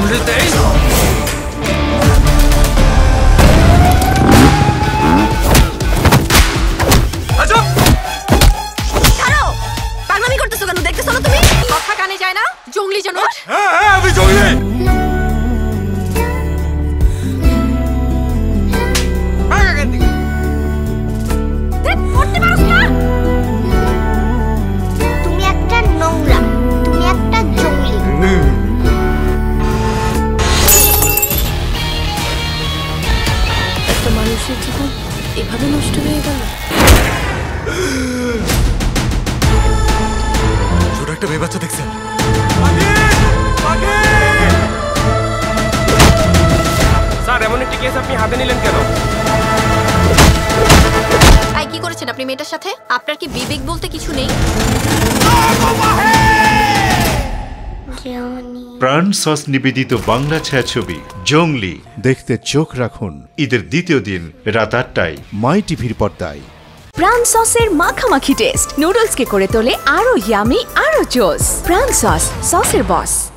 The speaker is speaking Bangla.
কামড়েতেই জঙ্গলি জানোয়ার। হ্যাঁ হ্যাঁ আমি জঙ্গলি। তুমি একটা নোংরা, তুমি একটা জঙ্গলি। একটা মানুষের জীবন এভাবে নষ্ট হয়ে গেল। ছোট একটা মেয়ে বাচ্চা দেখছেন? স্যার এমন একটি কেস আপনি হাতে নিলেন কেন? তাই কি করেছেন আপনি মেয়েটার সাথে? আপনার কি বিবেক বলতে কিছু নেই? প্রাণ সস নিবেদিত বাংলা ছায়াছবি জঙ্গলি দেখতে চোখ রাখুন ঈদের দ্বিতীয় দিন রাত ৮টায় মাই টিভির পর্দায়। প্রাণ সসের মাখামাখি টেস্ট নুডলসকে করে তোলে আরো ইয়ামি আরো জোস। প্রাণ সস, সসের বস।